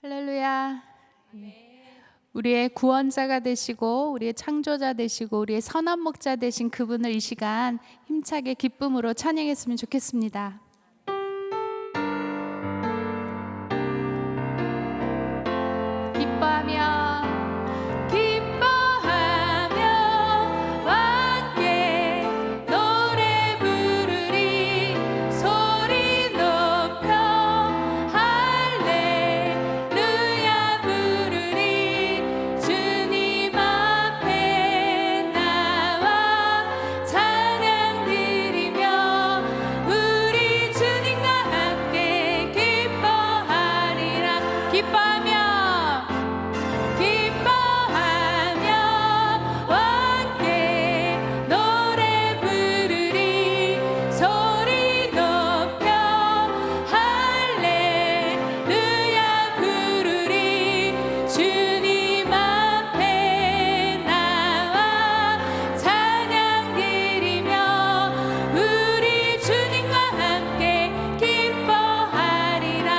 할렐루야. 우리의 구원자가 되시고 우리의 창조자 되시고 우리의 선한 목자 되신 그분을 이 시간 힘차게 기쁨으로 찬양했으면 좋겠습니다. 기뻐하며 기뻐하며 함께 노래 부르리 소리 높여 할렐루야 부르리 주님 앞에 나와 찬양 드리며 우리 주님과 함께 기뻐하리라. 기뻐하며 기뻐하며 함께 노래 부르리 소리 높여 할렐루야 부르리 주님 앞에 나와 찬양 드리며 우리 주님과 함께 기뻐하리라.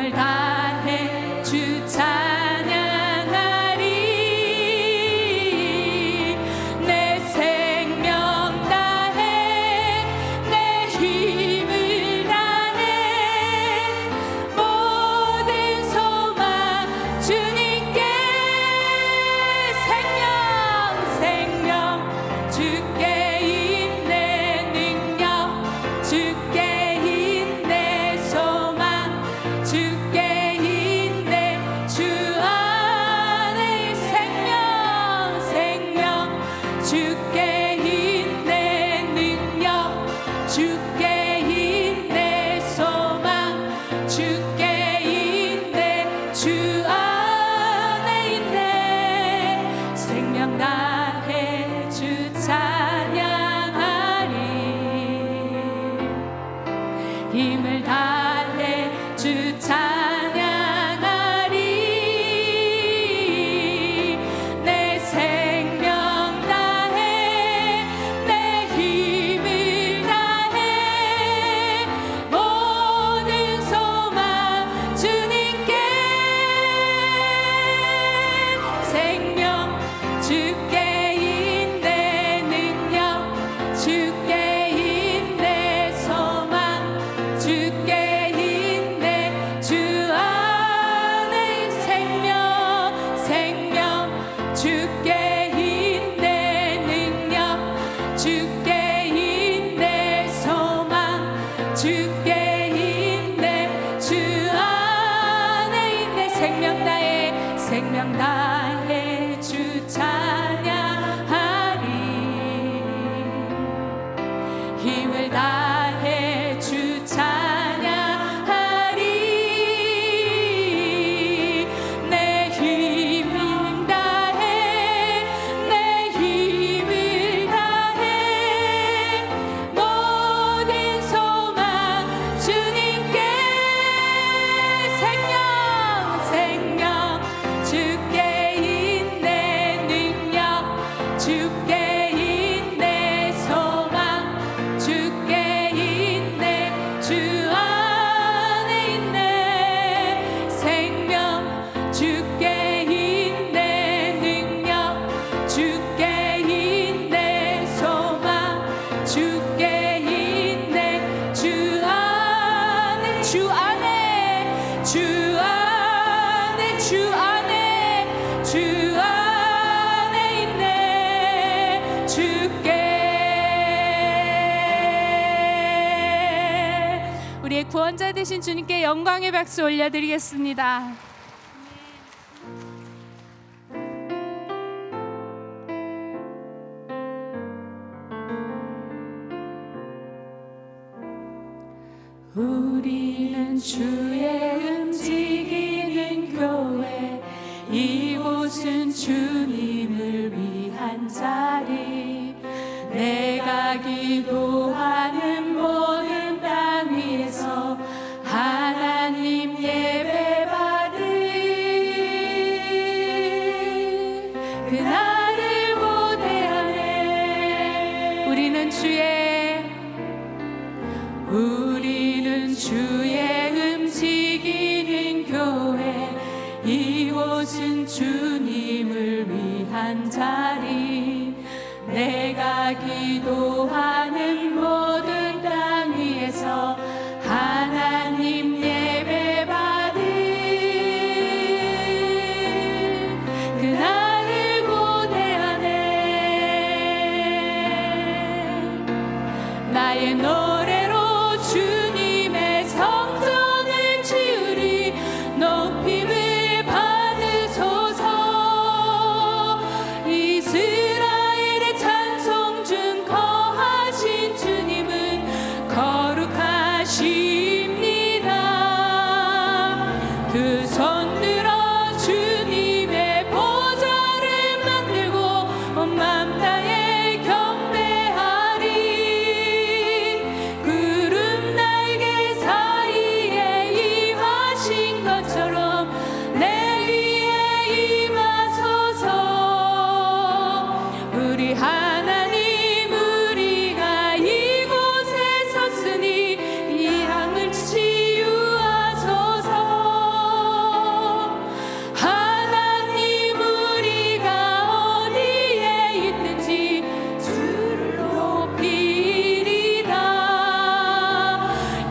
힘을 다해 주 찬양하리. 내 생명 다해 내 힘을 다해 모든 소망 주님께 생명 주께 있네 능력 주께 있네 소망 주께 있네 주 안에 생명 주께 있네 능력 주께 있네 소망 주께 있네 주 안에 있네 생명 다해 주 찬양하리. 힘을 다해 주 찬양하리. 내 생명 다해 내 힘을 다해 모든 소망 주님께 생명 주께 있네 능력 주께 있네 소망 주께 있네 주 안에 생명 주께 있네 능력 주께 있네 소망 주께 있네 주 안에 있네 생명 다해 주 찬양하리. 힘을 다해 주 찬양하리. 내 힘을 다해 내 힘을 다해 모든 소망 주님께 생명 주께 있네 능력 주께 있네 소망 주께 있네 주 안에 있네 생명 주께 있네 능력 주께 있네 소망 주께 있네 주 안에 주 안에 주 안에 주 안에 주 안에 있네 주께. 우리의 구원자 되신 주님께 영광의 박수 올려드리겠습니다. 우리는 주의 움직이는 교회 이곳은 주님을 위한 자리 내가 기도하는 모든 땅 위에서 하나님 예배 받을 그날을 고대하네. 우리는 주의 움직이는 교회 이곳은 주님을 위한 자리 내가 기도하는 모든 땅 위에서 하나님 예배 받을 그날을 고대하네. 나의 노래로 주님의 성전을 지으리 높임을 받으소서. 이스라엘의 찬송 중 거하신 주님은 거룩하십니다. 그 손 들어 주님의 보좌를 만들고 온 맘 다해 경배하리.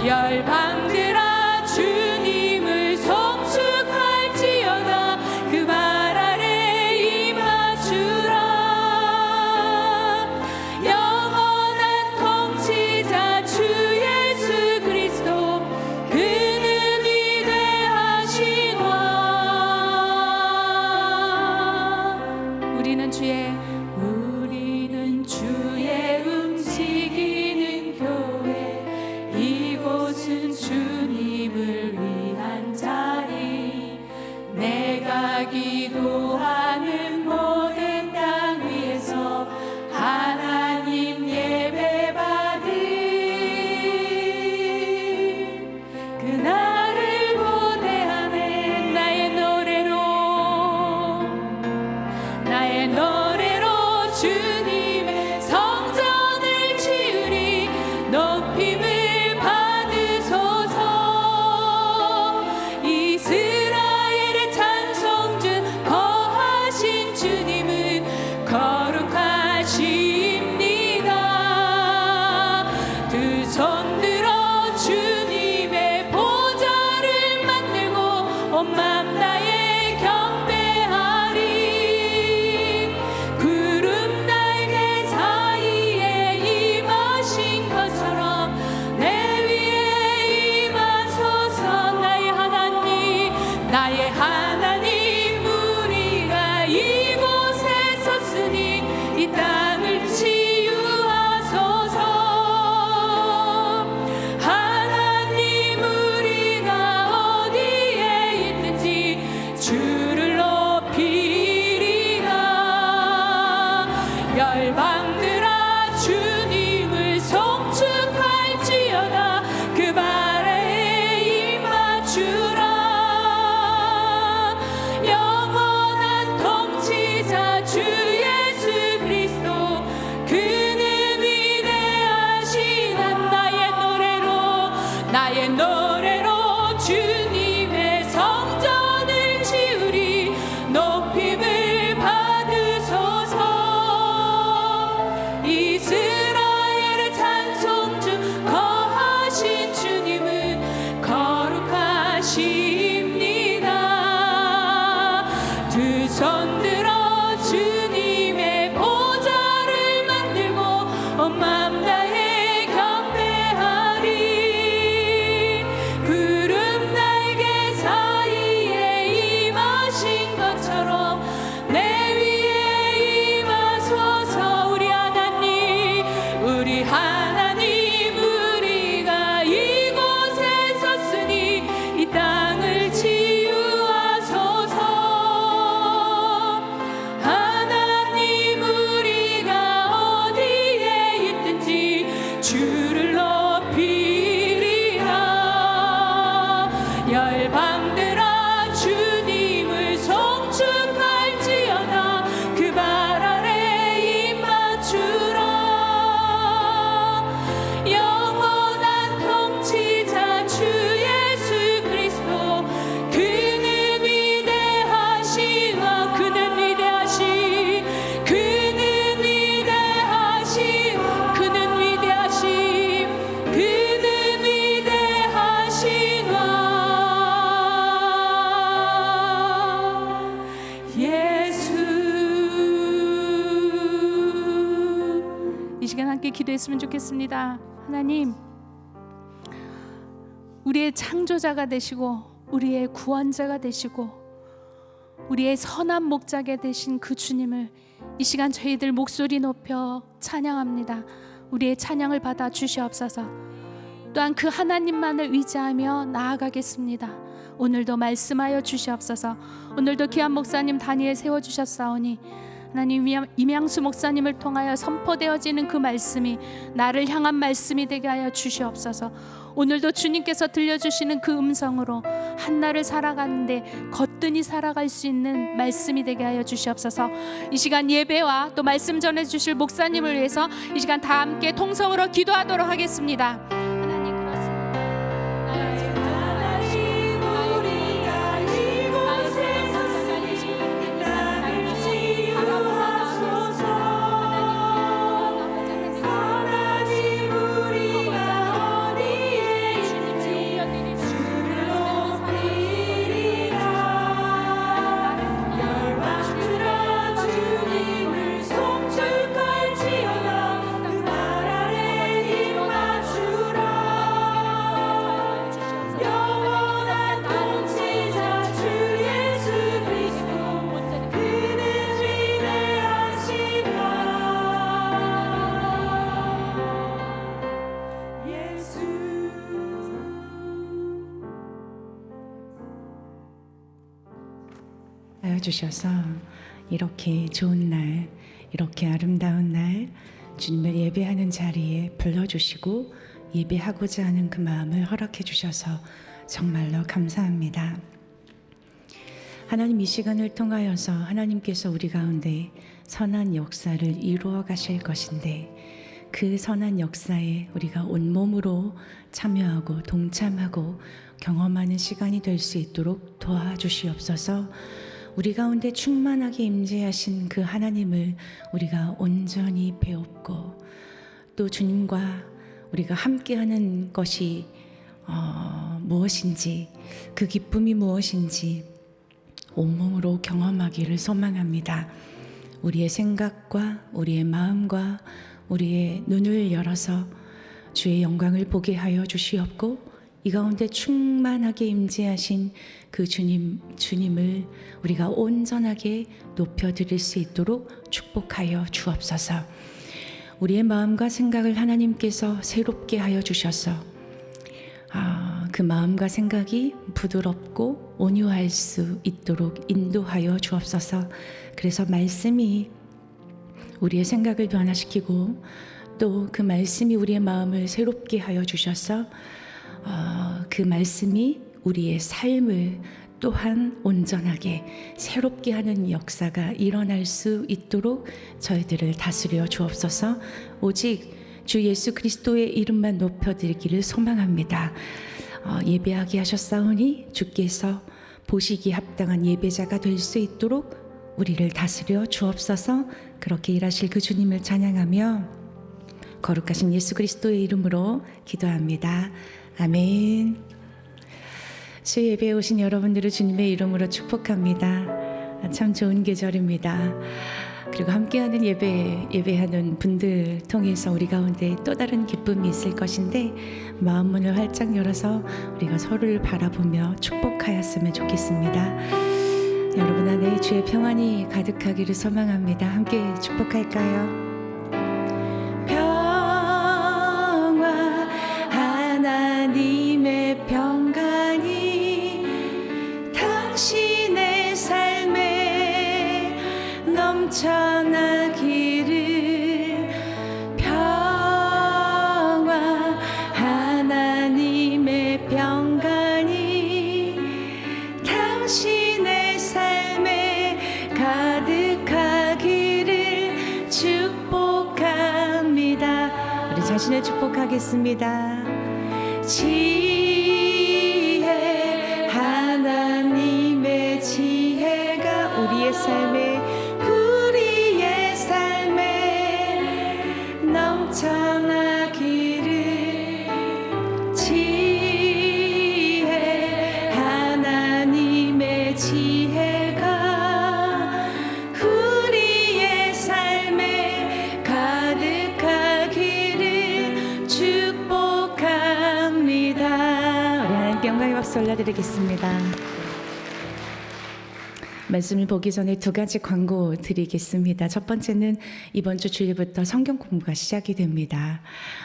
열방들아 주님을 송축할지어다 그 발 아래 임하주라 영원한 통치자 주 예수 그리스도 그는 위대하신 왕 우리는 주의 움직이는 교회 이곳은 주님을 위한 자리 내가 기도하는 모든 땅 위에서 하나님 예배받을 그날을 고대하네 나의 노래로 주님의 성전을 치으리 높임을 받으소서 이스라엘의 찬송주 거하신 주님은 거룩하십니다 두 손 들어 주님의 보좌를 만들고 온 맘 다해 경배하리 구름 날개 사이에 임하신 것처럼 내 위에 임하소서 나의 하나님 우리가 이곳에 섰으니 이 땅을 치유하소서 하나님 우리가 어디에 있든지 주를 높이리라 열방들아 주님을 송축할지어다 그 발에 임하주라 영원한 통치자 주 예수 그리스도 그는 위대하신 나의 노래로 주님의 성전을 치으리 높임을 받으소서 이스라엘의 찬송주 거하신 주님은 거룩하십니다 두 손 들어 주님의 보좌를 만들고 온 맘 다해 경배하리 구름 날개 사이에 임하신 것처럼 내 위에 임하소서 우리 하나님 우리가 이곳에 섰으니 이 땅을 치유하소서 하나님 우리가 어디에 있든지 주를 높이리라 열방들아 주님을 송축할지어다 그 발 아래 임하주라 영원한 통치자 주 예수 그리스도 그는 위대하신 왕 그는 위대하신 왕 예수 이 시간 함께 기도했으면 좋겠습니다 하나님 우리의 창조자가 되시고 우리의 구원자가 되시고 우리의 선한 목자가 되신 그 주님을 이 시간 저희들 목소리 높여 찬양합니다 우리의 찬양을 받아 주시옵소서 또한 그 하나님만을 의지하며 나아가겠습니다 오늘도 말씀하여 주시옵소서 오늘도 귀한 목사님 다니엘 세워주셨사오니 하나님 임양수 목사님을 통하여 선포되어지는 그 말씀이 나를 향한 말씀이 되게 하여 주시옵소서 오늘도 주님께서 들려주시는 그 음성으로 한날을 살아가는데 거뜬히 살아갈 수 있는 말씀이 되게 하여 주시옵소서 이 시간 예배와 또 말씀 전해주실 목사님을 위해서 이 시간 다 함께 통성으로 기도하도록 하겠습니다 하나님 그렇습니다 우리가 이곳에 섰으니 나를 치유하소서 하나님 우리가 어디에 있는지 주셔서 이렇게 좋은 날, 이렇게 아름다운 날 주님을 예배하는 자리에 불러주시고 예배하고자 하는 그 마음을 허락해 주셔서 정말로 감사합니다. 하나님, 이 시간을 통하여서 하나님께서 우리 가운데 선한 역사를 이루어 가실 것인데, 그 선한 역사에 우리가 온몸으로 참여하고 동참하고 경험하는 시간이 될 수 있도록 도와주시옵소서. 우리 가운데 충만하게 임재하신 그 하나님을 우리가 온전히 배웁고, 또 주님과 우리가 함께하는 것이 무엇인지, 그 기쁨이 무엇인지 온몸으로 경험하기를 소망합니다. 우리의 생각과 우리의 마음과 우리의 눈을 열어서 주의 영광을 보게 하여 주시옵고, 이 가운데 충만하게 임재하신 그 주님을 우리가 온전하게 높여드릴 수 있도록 축복하여 주옵소서. 우리의 마음과 생각을 하나님께서 새롭게 하여 주셔서 그 마음과 생각이 부드럽고 온유할 수 있도록 인도하여 주옵소서. 그래서 말씀이 우리의 생각을 변화시키고, 또 그 말씀이 우리의 마음을 새롭게 하여 주셔서 그 말씀이 우리의 삶을 또한 온전하게 새롭게 하는 역사가 일어날 수 있도록 저희들을 다스려 주옵소서. 오직 주 예수 그리스도의 이름만 높여드리기를 소망합니다. 예배하게 하셨사오니 주께서 보시기에 합당한 예배자가 될 수 있도록 우리를 다스려 주옵소서. 그렇게 일하실 그 주님을 찬양하며 거룩하신 예수 그리스도의 이름으로 기도합니다. 아멘. 주 예배에 오신 여러분들을 주님의 이름으로 축복합니다. 참 좋은 계절입니다. 그리고 함께하는 예배하는 분들 통해서 우리 가운데 또 다른 기쁨이 있을 것인데, 마음 문을 활짝 열어서 우리가 서로를 바라보며 축복하였으면 좋겠습니다. 여러분 안에 주의 평안이 가득하기를 소망합니다. 함께 축복할까요? 평화, 하나님의 평강이 당신의 삶에 넘쳐나기를. 평화, 하나님의 평강이 당신의 삶에 가득하기를 축복합니다. 우리 자신을 축복하겠습니다. 지혜, 하나님의 지혜가 우리의 삶에 넘쳐나기를. 지혜, 하나님의 지혜가 우리의 삶에 가득하기를 축복합니다. 우리 하나님께 영광의 박수 올려드리겠습니다. 말씀을 보기 전에 두 가지 광고 드리겠습니다. 첫 번째는 이번 주 주일부터 성경 공부가 시작이 됩니다.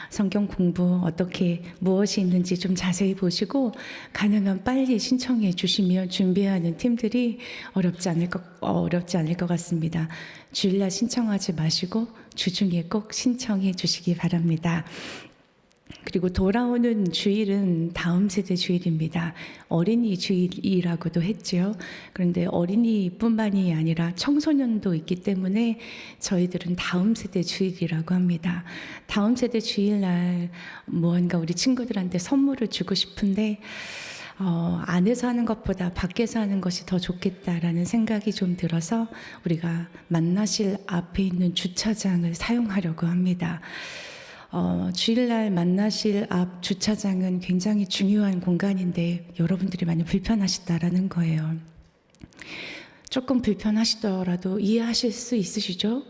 성경 공부 어떻게 무엇이 있는지 좀 자세히 보시고 가능한 빨리 신청해 주시면 준비하는 팀들이 어렵지 않을 것 같습니다. 주일날 신청하지 마시고 주중에 꼭 신청해 주시기 바랍니다. 그리고 돌아오는 주일은 다음 세대 주일입니다. 어린이 주일이라고도 했죠. 그런데 어린이뿐만이 아니라 청소년도 있기 때문에 저희들은 다음 세대 주일이라고 합니다. 다음 세대 주일날 무언가 우리 친구들한테 선물을 주고 싶은데 안에서 하는 것보다 밖에서 하는 것이 더 좋겠다라는 생각이 좀 들어서 우리가 만나실 앞에 있는 주차장을 사용하려고 합니다. 주일날 만나실 앞 주차장은 굉장히 중요한 공간인데 여러분들이 많이 불편하시다라는 거예요. 조금 불편하시더라도 이해하실 수 있으시죠?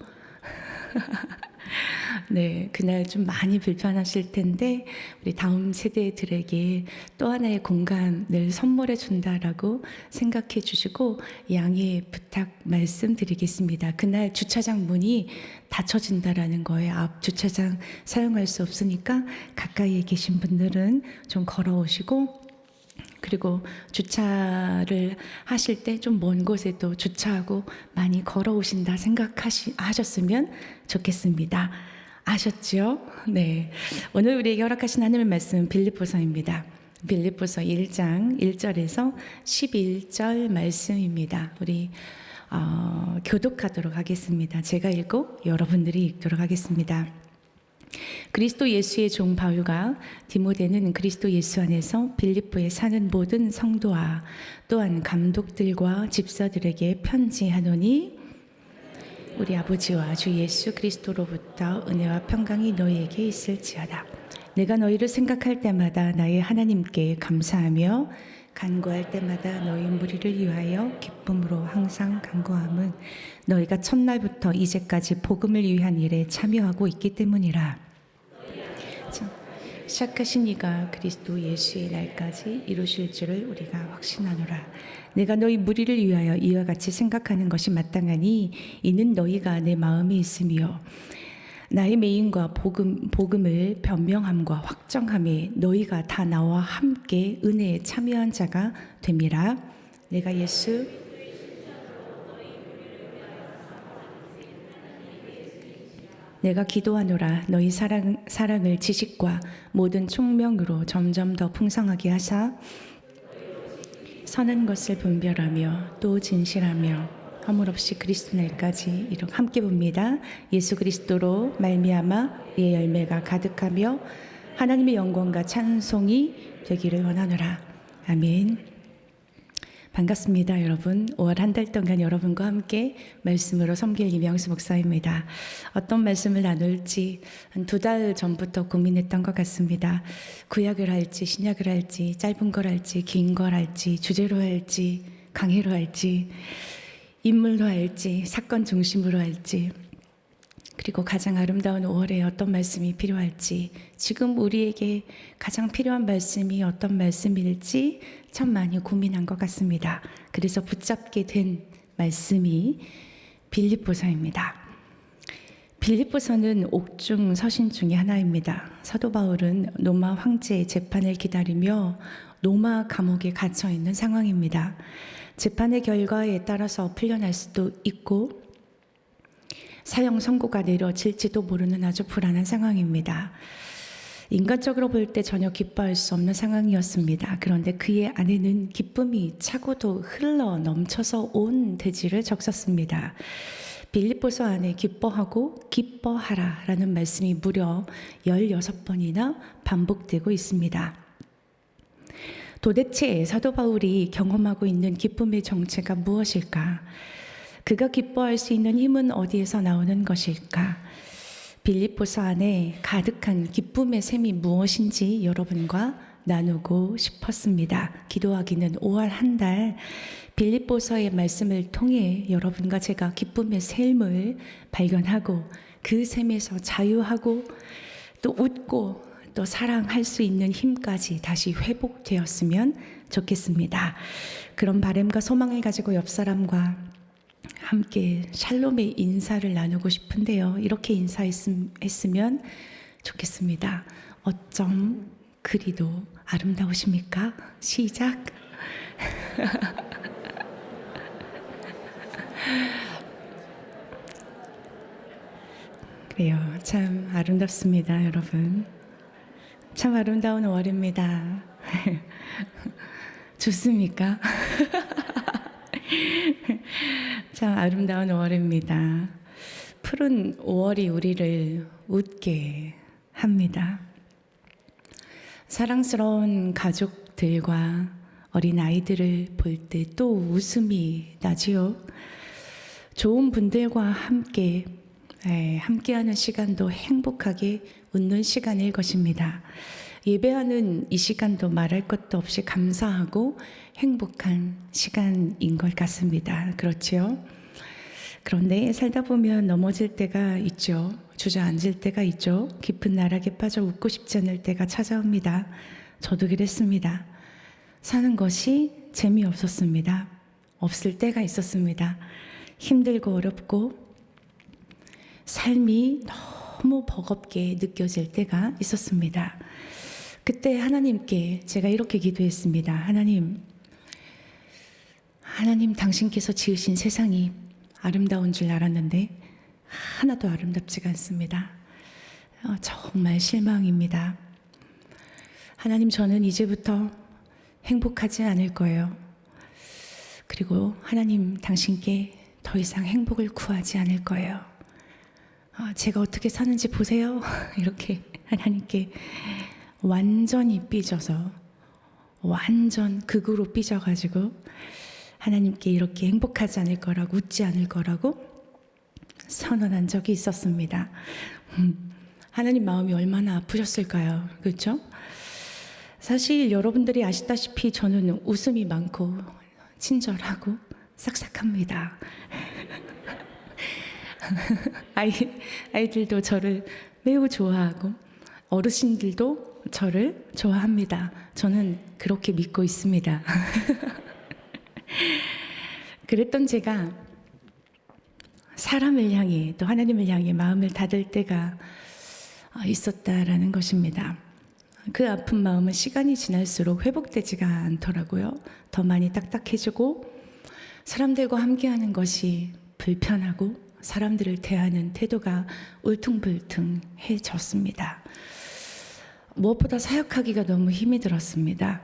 네, 그날 좀 많이 불편하실 텐데 우리 다음 세대들에게 또 하나의 공간을 선물해 준다라고 생각해 주시고 양해 부탁 말씀드리겠습니다. 그날 주차장 문이 닫혀진다라는 거예요. 앞 주차장 사용할 수 없으니까 가까이에 계신 분들은 좀 걸어오시고 그리고 주차를 하실 때 좀 먼 곳에 또 주차하고 많이 걸어오신다 생각하셨으면 좋겠습니다. 아셨죠? 네. 오늘 우리에게 허락하신 하나님의 말씀은 빌립보서입니다. 빌립보서 1장 1절에서 11절 말씀입니다. 우리 교독하도록 하겠습니다. 제가 읽고 여러분들이 읽도록 하겠습니다. 그리스도 예수의 종 바울과 디모데는 그리스도 예수 안에서 빌립보에 사는 모든 성도와 또한 감독들과 집사들에게 편지하노니 우리 아버지와 주 예수 그리스도로부터 은혜와 평강이 너희에게 있을지어다. 내가 너희를 생각할 때마다 나의 하나님께 감사하며 간구할 때마다 너희 무리를 위하여 기쁨으로 항상 간구함은 너희가 첫날부터 이제까지 복음을 위한 일에 참여하고 있기 때문이라. 시작하신 이가 그리스도 예수의 날까지 이루실 줄을 우리가 확신하노라. 내가 너희 무리를 위하여 이와 같이 생각하는 것이 마땅하니 이는 너희가 내 마음에 있으며 나의 메인과 복음을 변명함과 확정함에 너희가 다 나와 함께 은혜에 참여한 자가 됨이라. 내가 기도하노라. 너희 사랑을 지식과 모든 총명으로 점점 더 풍성하게 하사 선한 것을 분별하며 또 진실하며 허물 없이 그리스도 날까지 이렇게 함께 봅니다. 예수 그리스도로 말미암아 이의 열매가 가득하며 하나님의 영광과 찬송이 되기를 원하노라. 아멘. 반갑습니다, 여러분. 5월 한 달 동안 여러분과 함께 말씀으로 섬길 이명수 목사입니다. 어떤 말씀을 나눌지 한 2달 전부터 고민했던 것 같습니다. 구약을 할지 신약을 할지 짧은 걸 할지 긴 걸 할지 주제로 할지 강해로 할지 인물로 할지 사건 중심으로 할지 그리고 가장 아름다운 5월에 어떤 말씀이 필요할지 지금 우리에게 가장 필요한 말씀이 어떤 말씀일지 참 많이 고민한 것 같습니다. 그래서 붙잡게 된 말씀이 빌립보서입니다. 빌립보서는 옥중 서신 중에 하나입니다. 사도 바울은 로마 황제의 재판을 기다리며 로마 감옥에 갇혀 있는 상황입니다. 재판의 결과에 따라서 풀려날 수도 있고 사형 선고가 내려질지도 모르는 아주 불안한 상황입니다. 인간적으로 볼 때 전혀 기뻐할 수 없는 상황이었습니다. 그런데 그의 안에는 기쁨이 차고도 흘러 넘쳐서 온 대지를 적셨습니다. 빌립보서 안에 기뻐하고 기뻐하라 라는 말씀이 무려 16번이나 반복되고 있습니다. 도대체 사도 바울이 경험하고 있는 기쁨의 정체가 무엇일까? 그가 기뻐할 수 있는 힘은 어디에서 나오는 것일까? 빌립보서 안에 가득한 기쁨의 셈이 무엇인지 여러분과 나누고 싶었습니다. 기도하기는 5월 한 달 빌립보서의 말씀을 통해 여러분과 제가 기쁨의 셈을 발견하고 그 셈에서 자유하고 또 웃고 또 사랑할 수 있는 힘까지 다시 회복되었으면 좋겠습니다. 그런 바람과 소망을 가지고 옆 사람과 함께 샬롬의 인사를 나누고 싶은데요. 이렇게 인사했으면 좋겠습니다. 어쩜 그리도 아름다우십니까? 시작. 그래요. 참 아름답습니다, 여러분. 참 아름다운 5월입니다. 좋습니까? 참 아름다운 5월입니다. 푸른 5월이 우리를 웃게 합니다. 사랑스러운 가족들과 어린 아이들을 볼 때 또 웃음이 나지요. 좋은 분들과 함께하는 시간도 행복하게 웃는 시간일 것입니다. 예배하는 이 시간도 말할 것도 없이 감사하고 행복한 시간인 것 같습니다. 그렇지요? 그런데 살다 보면 넘어질 때가 있죠. 주저앉을 때가 있죠. 깊은 나락에 빠져 웃고 싶지 않을 때가 찾아옵니다. 저도 그랬습니다. 사는 것이 재미없었습니다. 없을 때가 있었습니다. 힘들고 어렵고 삶이 너무 버겁게 느껴질 때가 있었습니다. 그때 하나님께 제가 이렇게 기도했습니다. 하나님 당신께서 지으신 세상이 아름다운 줄 알았는데 하나도 아름답지가 않습니다. 정말 실망입니다. 하나님, 저는 이제부터 행복하지 않을 거예요. 그리고 하나님, 당신께 더 이상 행복을 구하지 않을 거예요. 제가 어떻게 사는지 보세요. 이렇게 하나님께 완전히 삐져서, 완전 극으로 삐져가지고 하나님께 이렇게 행복하지 않을 거라고, 웃지 않을 거라고 선언한 적이 있었습니다. 하나님 마음이 얼마나 아프셨을까요? 그렇죠? 사실 여러분들이 아시다시피 저는 웃음이 많고 친절하고 싹싹합니다. 아이들도 저를 매우 좋아하고 어르신들도 저를 좋아합니다. 저는 그렇게 믿고 있습니다. 그랬던 제가 사람을 향해 또 하나님을 향해 마음을 닫을 때가 있었다라는 것입니다. 그 아픈 마음은 시간이 지날수록 회복되지가 않더라고요. 더 많이 딱딱해지고 사람들과 함께하는 것이 불편하고 사람들을 대하는 태도가 울퉁불퉁해졌습니다. 무엇보다 사역하기가 너무 힘이 들었습니다.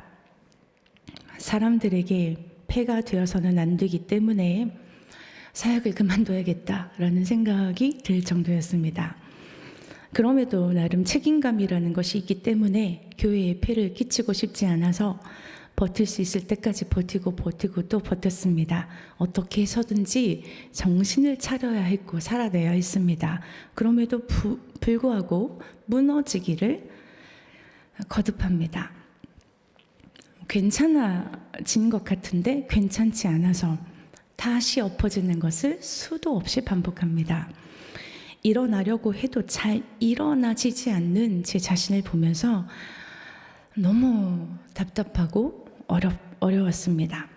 사람들에게 폐가 되어서는 안 되기 때문에 사역을 그만둬야겠다라는 생각이 들 정도였습니다. 그럼에도 나름 책임감이라는 것이 있기 때문에 교회에 폐를 끼치고 싶지 않아서 버틸 수 있을 때까지 버티고 또 버텼습니다. 어떻게 해서든지 정신을 차려야 했고 살아내야 했습니다. 그럼에도 불구하고 무너지기를 거듭합니다. 괜찮아진 것 같은데 괜찮지 않아서 다시 엎어지는 것을 수도 없이 반복합니다. 일어나려고 해도 잘 일어나지지 않는 제 자신을 보면서 너무 답답하고 어려웠습니다.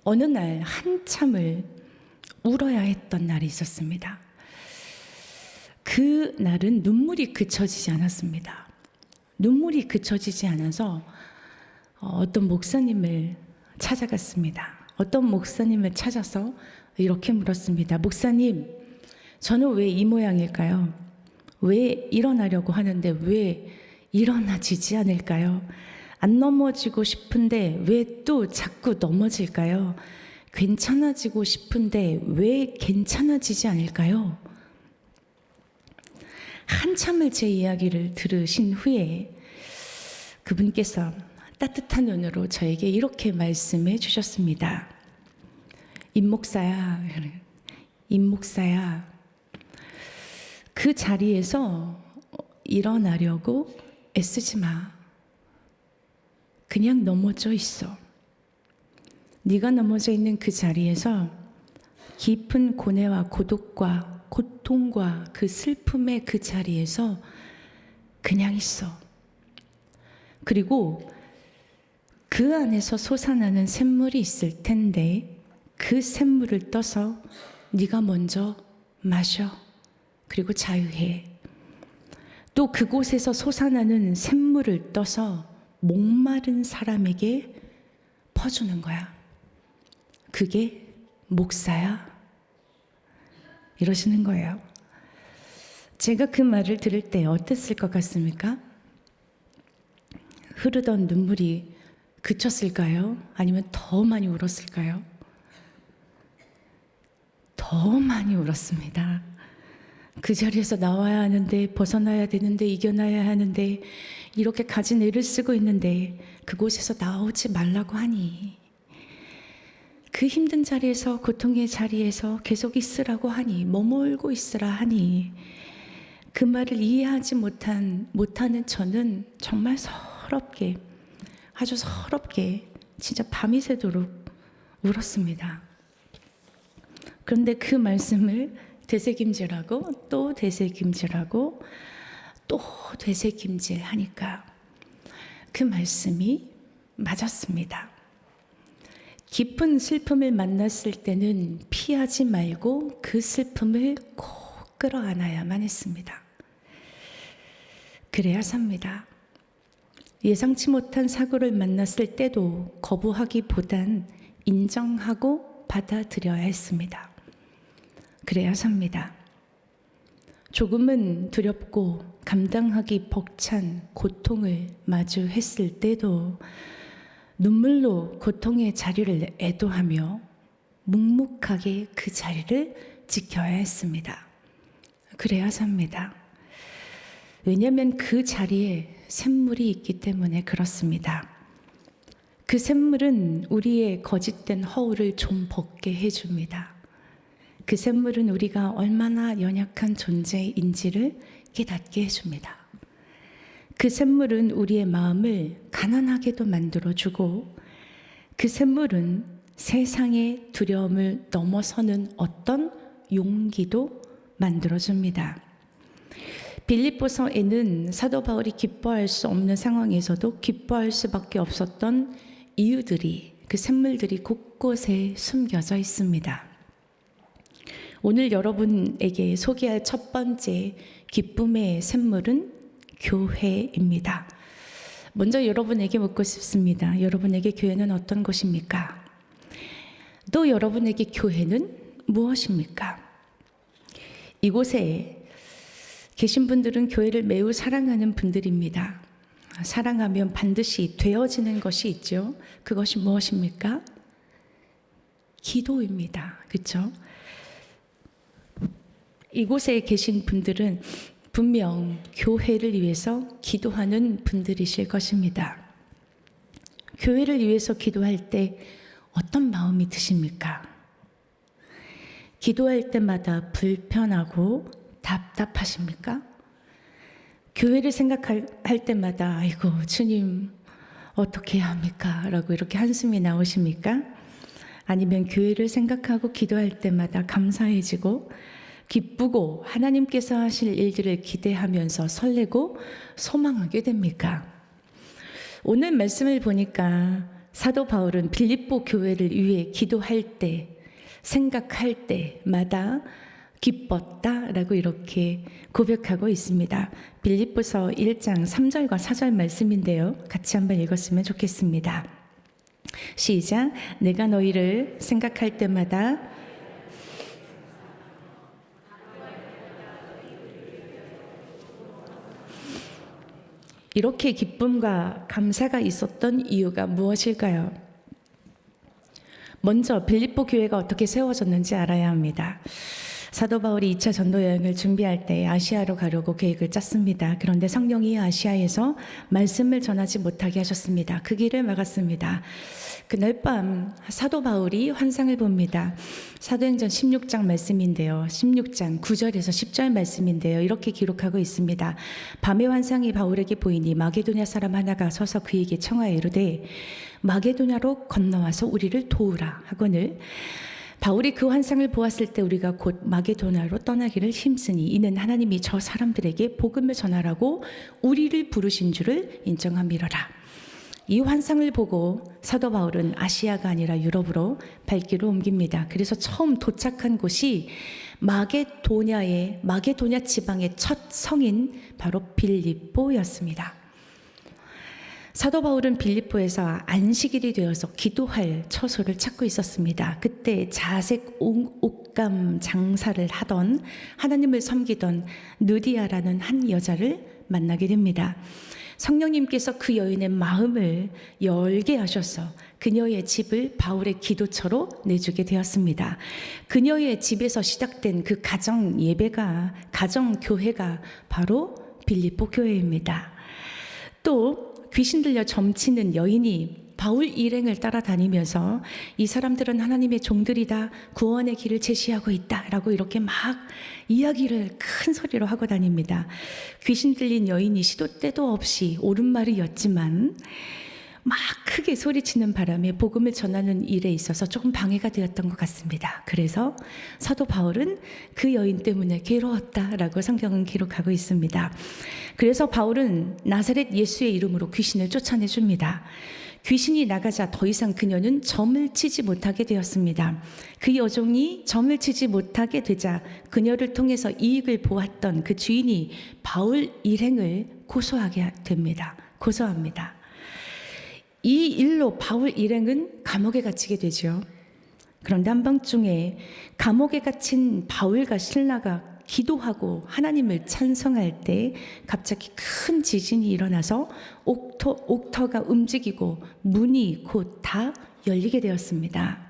어느 날 한참을 울어야 했던 날이 있었습니다. 그 날은 눈물이 그쳐지지 않았습니다. 눈물이 그쳐지지 않아서 어떤 목사님을 찾아갔습니다. 어떤 목사님을 찾아서 이렇게 물었습니다. 목사님, 저는 왜 이 모양일까요? 왜 일어나려고 하는데 왜 일어나지지 않을까요? 안 넘어지고 싶은데 왜 또 자꾸 넘어질까요? 괜찮아지고 싶은데 왜 괜찮아지지 않을까요? 한참을 제 이야기를 들으신 후에 그분께서 따뜻한 눈으로 저에게 이렇게 말씀해 주셨습니다. 임목사야, 그 자리에서 일어나려고 애쓰지 마. 그냥 넘어져 있어. 네가 넘어져 있는 그 자리에서 깊은 고뇌와 고독과 고통과 그 슬픔의 그 자리에서 그냥 있어. 그리고 그 안에서 솟아나는 샘물이 있을 텐데 그 샘물을 떠서 네가 먼저 마셔. 그리고 자유해. 또 그곳에서 솟아나는 샘물을 떠서 목마른 사람에게 퍼주는 거야. 그게 목사야. 이러시는 거예요. 제가 그 말을 들을 때 어땠을 것 같습니까? 흐르던 눈물이 그쳤을까요? 아니면 더 많이 울었을까요? 더 많이 울었습니다. 그 자리에서 나와야 하는데, 벗어나야 되는데, 이겨나야 하는데, 이렇게 가진 애를 쓰고 있는데 그곳에서 나오지 말라고 하니, 그 힘든 자리에서, 고통의 자리에서 계속 있으라고 하니, 머물고 있으라 하니, 그 말을 이해하지 못하는 저는 정말 서럽게, 아주 서럽게 진짜 밤이 새도록 울었습니다. 그런데 그 말씀을 되새김질하고 또 되새김질하고 또 되새김질 하니까 그 말씀이 맞았습니다. 깊은 슬픔을 만났을 때는 피하지 말고 그 슬픔을 꼭 끌어안아야만 했습니다. 그래야 삽니다. 예상치 못한 사고를 만났을 때도 거부하기보단 인정하고 받아들여야 했습니다. 그래야 삽니다. 조금은 두렵고 감당하기 벅찬 고통을 마주했을 때도 눈물로 고통의 자리를 애도하며 묵묵하게 그 자리를 지켜야 했습니다. 그래야 삽니다. 왜냐하면 그 자리에 샘물이 있기 때문에 그렇습니다. 그 샘물은 우리의 거짓된 허울을 좀 벗게 해줍니다. 그 샘물은 우리가 얼마나 연약한 존재인지를 깨닫게 해줍니다. 그 샘물은 우리의 마음을 가난하게도 만들어주고, 그 샘물은 세상의 두려움을 넘어서는 어떤 용기도 만들어줍니다. 빌립보서에는 사도 바울이 기뻐할 수 없는 상황에서도 기뻐할 수밖에 없었던 이유들이, 그 샘물들이 곳곳에 숨겨져 있습니다. 오늘 여러분에게 소개할 첫 번째 기쁨의 샘물은 교회입니다. 먼저 여러분에게 묻고 싶습니다. 여러분에게 교회는 어떤 곳입니까? 또 여러분에게 교회는 무엇입니까? 이곳에 계신 분들은 교회를 매우 사랑하는 분들입니다. 사랑하면 반드시 되어지는 것이 있죠. 그것이 무엇입니까? 기도입니다. 그렇죠? 이곳에 계신 분들은 분명 교회를 위해서 기도하는 분들이실 것입니다. 교회를 위해서 기도할 때 어떤 마음이 드십니까? 기도할 때마다 불편하고 답답하십니까? 교회를 생각할 때마다 아이고 주님 어떻게 해야 합니까? 라고 이렇게 한숨이 나오십니까? 아니면 교회를 생각하고 기도할 때마다 감사해지고 기쁘고 하나님께서 하실 일들을 기대하면서 설레고 소망하게 됩니까? 오늘 말씀을 보니까 사도 바울은 빌립보 교회를 위해 기도할 때, 생각할 때마다 기뻤다라고 이렇게 고백하고 있습니다. 빌립보서 1장 3절과 4절 말씀인데요. 같이 한번 읽었으면 좋겠습니다. 시작. 내가 너희를 생각할 때마다 이렇게 기쁨과 감사가 있었던 이유가 무엇일까요? 먼저 빌립보 교회가 어떻게 세워졌는지 알아야 합니다. 사도 바울이 2차 전도 여행을 준비할 때 아시아로 가려고 계획을 짰습니다. 그런데 성령이 아시아에서 말씀을 전하지 못하게 하셨습니다. 그 길을 막았습니다. 그날 밤 사도 바울이 환상을 봅니다. 사도행전 16장 말씀인데요. 16장 9절에서 10절 말씀인데요. 이렇게 기록하고 있습니다. 밤의 환상이 바울에게 보이니 마게도냐 사람 하나가 서서 그에게 청하여 이르되 마게도냐로 건너와서 우리를 도우라 하거늘 바울이 그 환상을 보았을 때 우리가 곧 마게도냐로 떠나기를 힘쓰니 이는 하나님이 저 사람들에게 복음을 전하라고 우리를 부르신 줄을 인정함이로라. 이 환상을 보고 사도 바울은 아시아가 아니라 유럽으로 발길을 옮깁니다. 그래서 처음 도착한 곳이 마게도냐 지방의 첫 성인 바로 빌립보였습니다. 사도 바울은 빌립보에서 안식일이 되어서 기도할 처소를 찾고 있었습니다. 그때 자색 옷감 장사를 하던 하나님을 섬기던 느디아라는 한 여자를 만나게 됩니다. 성령님께서 그 여인의 마음을 열게 하셔서 그녀의 집을 바울의 기도처로 내주게 되었습니다. 그녀의 집에서 시작된 그 가정 예배가, 가정 교회가 바로 빌립보 교회입니다. 또 귀신 들려 점치는 여인이 바울 일행을 따라다니면서 이 사람들은 하나님의 종들이다, 구원의 길을 제시하고 있다라고 이렇게 막 이야기를 큰 소리로 하고 다닙니다. 귀신 들린 여인이 시도 때도 없이 옳은 말이었지만 막 크게 소리치는 바람에 복음을 전하는 일에 있어서 조금 방해가 되었던 것 같습니다. 그래서 사도 바울은 그 여인 때문에 괴로웠다라고 성경은 기록하고 있습니다. 그래서 바울은 나사렛 예수의 이름으로 귀신을 쫓아내줍니다. 귀신이 나가자 더 이상 그녀는 점을 치지 못하게 되었습니다. 그 여종이 점을 치지 못하게 되자 그녀를 통해서 이익을 보았던 그 주인이 바울 일행을 고소합니다. 이 일로 바울 일행은 감옥에 갇히게 되죠. 그런데 한밤중에 감옥에 갇힌 바울과 실라가 기도하고 하나님을 찬송할 때 갑자기 큰 지진이 일어나서 옥터가 움직이고 문이 곧 다 열리게 되었습니다.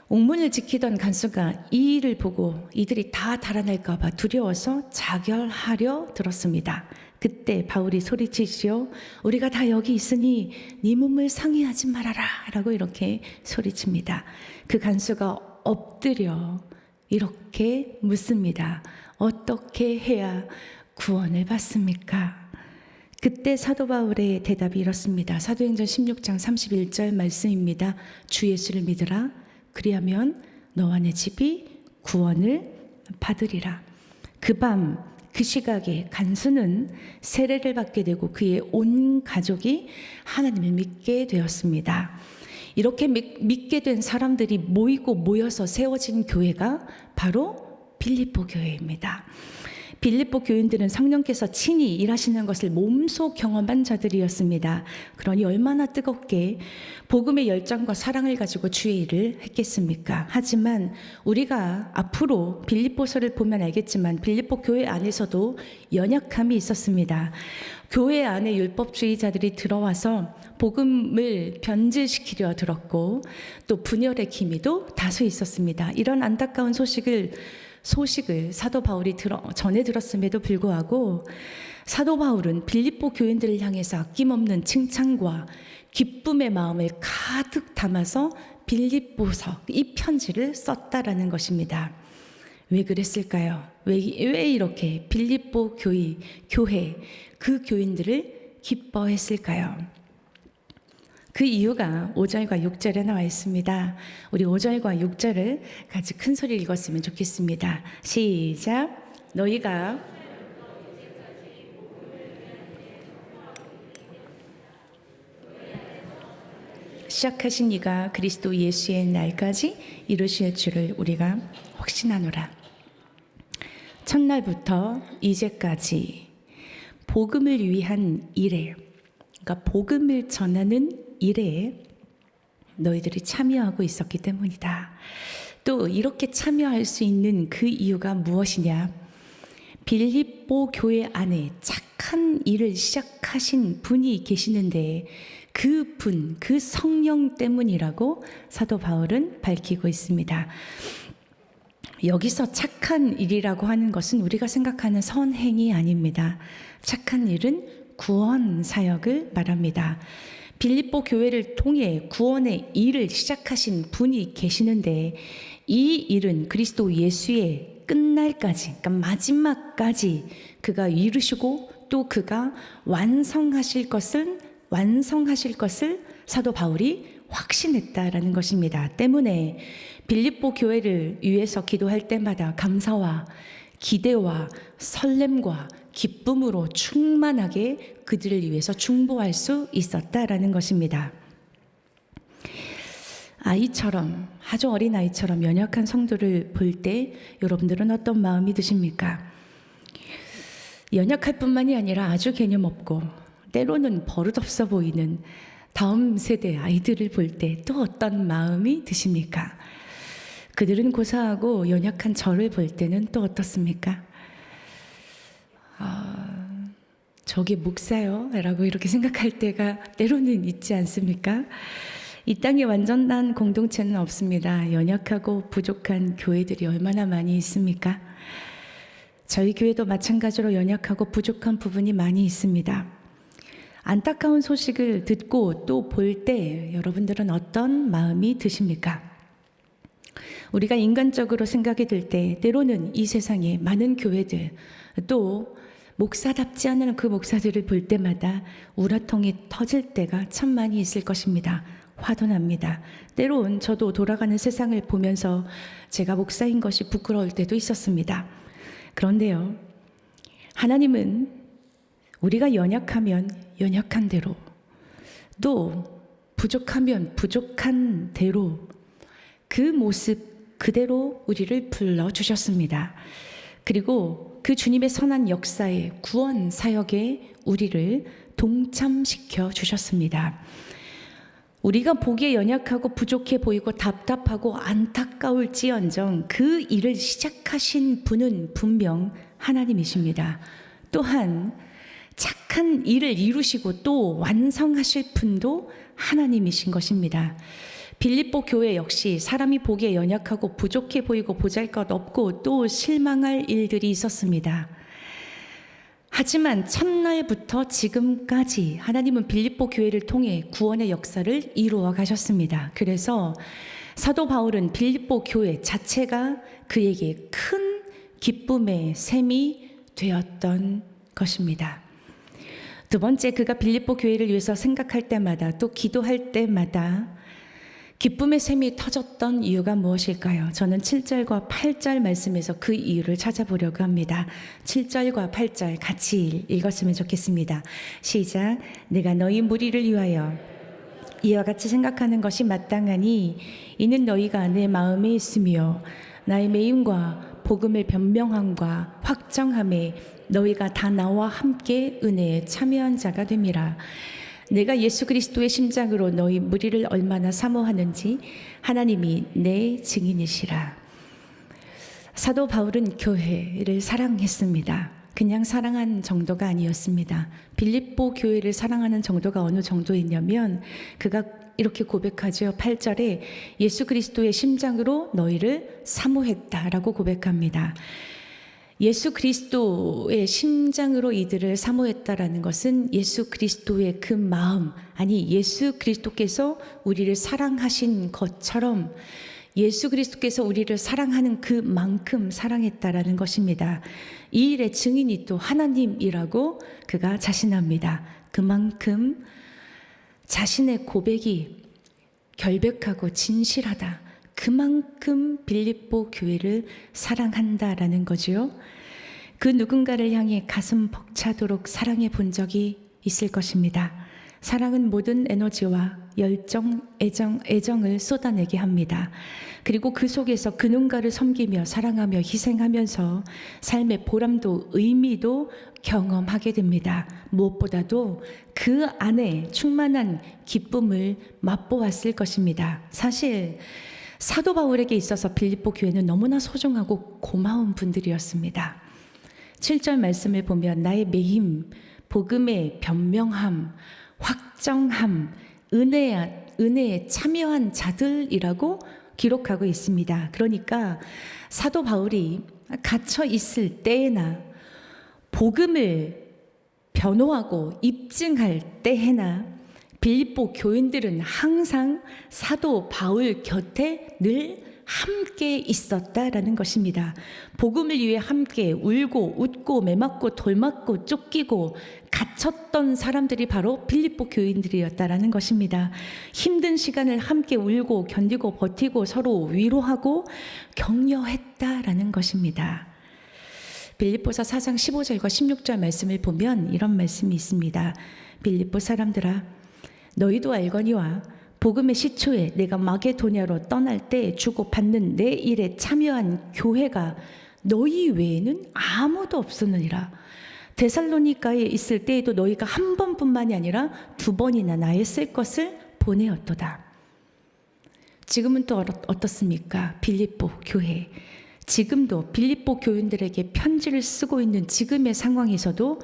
옥문을 지키던 간수가 이 일을 보고 이들이 다 달아날까 봐 두려워서 자결하려 들었습니다. 그때 바울이 소리치시오, 우리가 다 여기 있으니 네 몸을 상해하지 말아라 라고 이렇게 소리칩니다. 그 간수가 엎드려 이렇게 묻습니다. 어떻게 해야 구원을 받습니까? 그때 사도 바울의 대답이 이렇습니다. 사도행전 16장 31절 말씀입니다. 주 예수를 믿으라. 그리하면 너와 내 집이 구원을 받으리라. 그 밤 그 시각에 간수는 세례를 받게 되고 그의 온 가족이 하나님을 믿게 되었습니다. 이렇게 믿게 된 사람들이 모여서 세워진 교회가 바로 빌립보 교회입니다. 빌립보 교인들은 성령께서 친히 일하시는 것을 몸소 경험한 자들이었습니다. 그러니 얼마나 뜨겁게 복음의 열정과 사랑을 가지고 주의 일을 했겠습니까? 하지만 우리가 앞으로 빌립보서를 보면 알겠지만 빌립보 교회 안에서도 연약함이 있었습니다. 교회 안에 율법주의자들이 들어와서 복음을 변질시키려 들었고 또 분열의 기미도 다수 있었습니다. 이런 안타까운 소식을 사도 바울이 전해 들었음에도 불구하고 사도 바울은 빌립보 교인들을 향해서 아낌없는 칭찬과 기쁨의 마음을 가득 담아서 빌립보서 이 편지를 썼다라는 것입니다. 왜 그랬을까요? 왜 이렇게 빌립보 교회 그 교인들을 기뻐했을까요? 그 이유가 5절과 6절에 나와 있습니다. 우리 5절과 6절을 같이 큰 소리로 읽었으면 좋겠습니다. 시작. 너희가 시작하신 이가 그리스도 예수의 날까지 이루실 줄을 우리가 확신하노라. 첫날부터 이제까지 복음을 위한 일에, 그러니까 복음을 전하는 일에 너희들이 참여하고 있었기 때문이다. 또 이렇게 참여할 수 있는 그 이유가 무엇이냐? 빌립보 교회 안에 착한 일을 시작하신 분이 계시는데 그 성령 때문이라고 사도 바울은 밝히고 있습니다. 여기서 착한 일이라고 하는 것은 우리가 생각하는 선행이 아닙니다. 착한 일은 구원 사역을 말합니다. 빌립보 교회를 통해 구원의 일을 시작하신 분이 계시는데 이 일은 그리스도 예수의 끝날까지, 그러니까 마지막까지 그가 이루시고 또 그가 완성하실 것을 사도 바울이 확신했다라는 것입니다. 때문에 빌립보 교회를 위해서 기도할 때마다 감사와 기대와 설렘과 기쁨으로 충만하게 그들을 위해서 중보할 수 있었다라는 것입니다. 아주 어린 아이처럼 연약한 성도를 볼 때 여러분들은 어떤 마음이 드십니까? 연약할 뿐만이 아니라 아주 개념 없고 때로는 버릇없어 보이는 다음 세대 아이들을 볼 때 또 어떤 마음이 드십니까? 그들은 고사하고 연약한 저를 볼 때는 또 어떻습니까? 저게 목사요? 라고 이렇게 생각할 때가 때로는 있지 않습니까? 이 땅에 완전한 공동체는 없습니다. 연약하고 부족한 교회들이 얼마나 많이 있습니까? 저희 교회도 마찬가지로 연약하고 부족한 부분이 많이 있습니다. 안타까운 소식을 듣고 또 볼 때 여러분들은 어떤 마음이 드십니까? 우리가 인간적으로 생각이 들 때 때로는 이 세상에 많은 교회들 또 목사답지 않은 그 목사들을 볼 때마다 우라통이 터질 때가 참 많이 있을 것입니다. 화도 납니다. 때론 저도 돌아가는 세상을 보면서 제가 목사인 것이 부끄러울 때도 있었습니다. 그런데요, 하나님은 우리가 연약하면 연약한 대로 또 부족하면 부족한 대로 그 모습 그대로 우리를 불러주셨습니다. 그리고 그 주님의 선한 역사에 구원 사역에 우리를 동참시켜 주셨습니다. 우리가 보기에 연약하고 부족해 보이고 답답하고 안타까울지언정 그 일을 시작하신 분은 분명 하나님이십니다. 또한 착한 일을 이루시고 또 완성하실 분도 하나님이신 것입니다. 빌립보 교회 역시 사람이 보기에 연약하고 부족해 보이고 보잘것없고 또 실망할 일들이 있었습니다. 하지만 첫날부터 지금까지 하나님은 빌립보 교회를 통해 구원의 역사를 이루어 가셨습니다. 그래서 사도 바울은 빌립보 교회 자체가 그에게 큰 기쁨의 셈이 되었던 것입니다. 두 번째, 그가 빌립보 교회를 위해서 생각할 때마다 또 기도할 때마다 기쁨의 샘이 터졌던 이유가 무엇일까요? 저는 7절과 8절 말씀에서 그 이유를 찾아보려고 합니다. 7절과 8절 같이 읽었으면 좋겠습니다. 시작. 내가 너희 무리를 위하여 이와 같이 생각하는 것이 마땅하니 이는 너희가 내 마음에 있으며 나의 매임과 복음을 변명함과 확정함에 너희가 다 나와 함께 은혜에 참여한 자가 됨이라. 내가 예수 그리스도의 심장으로 너희 무리를 얼마나 사모하는지 하나님이 내 증인이시라. 사도 바울은 교회를 사랑했습니다. 그냥 사랑한 정도가 아니었습니다. 빌립보 교회를 사랑하는 정도가 어느 정도였냐면 그가 이렇게 고백하죠. 8절에 예수 그리스도의 심장으로 너희를 사모했다라고 고백합니다. 예수 그리스도의 심장으로 이들을 사모했다라는 것은 예수 그리스도의 그 마음, 아니 예수 그리스도께서 우리를 사랑하신 것처럼 예수 그리스도께서 우리를 사랑하는 그만큼 사랑했다라는 것입니다. 이 일의 증인이 또 하나님이라고 그가 자신합니다. 그만큼 자신의 고백이 결백하고 진실하다. 그만큼 빌립보 교회를 사랑한다라는 거죠. 그 누군가를 향해 가슴 벅차도록 사랑해 본 적이 있을 것입니다. 사랑은 모든 에너지와 열정, 애정을 쏟아내게 합니다. 그리고 그 속에서 그 누군가를 섬기며 사랑하며 희생하면서 삶의 보람도 의미도 경험하게 됩니다. 무엇보다도 그 안에 충만한 기쁨을 맛보았을 것입니다. 사실 사도 바울에게 있어서 빌립보 교회는 너무나 소중하고 고마운 분들이었습니다. 7절 말씀을 보면 나의 매임, 복음의 변명함, 확정함, 은혜에 참여한 자들이라고 기록하고 있습니다. 그러니까 사도 바울이 갇혀 있을 때에나 복음을 변호하고 입증할 때에나 빌립보 교인들은 항상 사도 바울 곁에 늘 함께 있었다라는 것입니다. 복음을 위해 함께 울고 웃고 매맞고 돌맞고 쫓기고 갇혔던 사람들이 바로 빌립보 교인들이었다라는 것입니다. 힘든 시간을 함께 울고 견디고 버티고 서로 위로하고 격려했다라는 것입니다. 빌립보서 4장 15절과 16절 말씀을 보면 이런 말씀이 있습니다. 빌립보 사람들아 너희도 알거니와 복음의 시초에 내가 마게도냐로 떠날 때 주고 받는 내 일에 참여한 교회가 너희 외에는 아무도 없었느니라. 데살로니가에 있을 때에도 너희가 한 번뿐만이 아니라 두 번이나 나의 쓸 것을 보내었도다. 지금은 또 어떻습니까? 빌립보 교회. 지금도 빌립보 교인들에게 편지를 쓰고 있는 지금의 상황에서도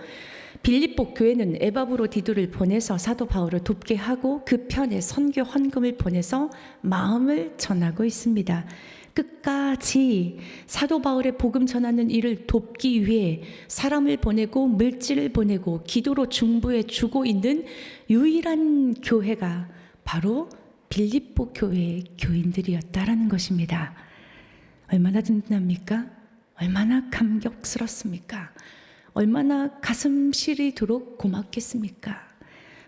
빌립보 교회는 에바브로디도를 보내서 사도 바울을 돕게 하고 그 편에 선교 헌금을 보내서 마음을 전하고 있습니다. 끝까지 사도 바울의 복음 전하는 일을 돕기 위해 사람을 보내고 물질을 보내고 기도로 중보해 주고 있는 유일한 교회가 바로 빌립보 교회의 교인들이었다라는 것입니다. 얼마나 든든합니까? 얼마나 감격스럽습니까? 얼마나 가슴 시리도록 고맙겠습니까?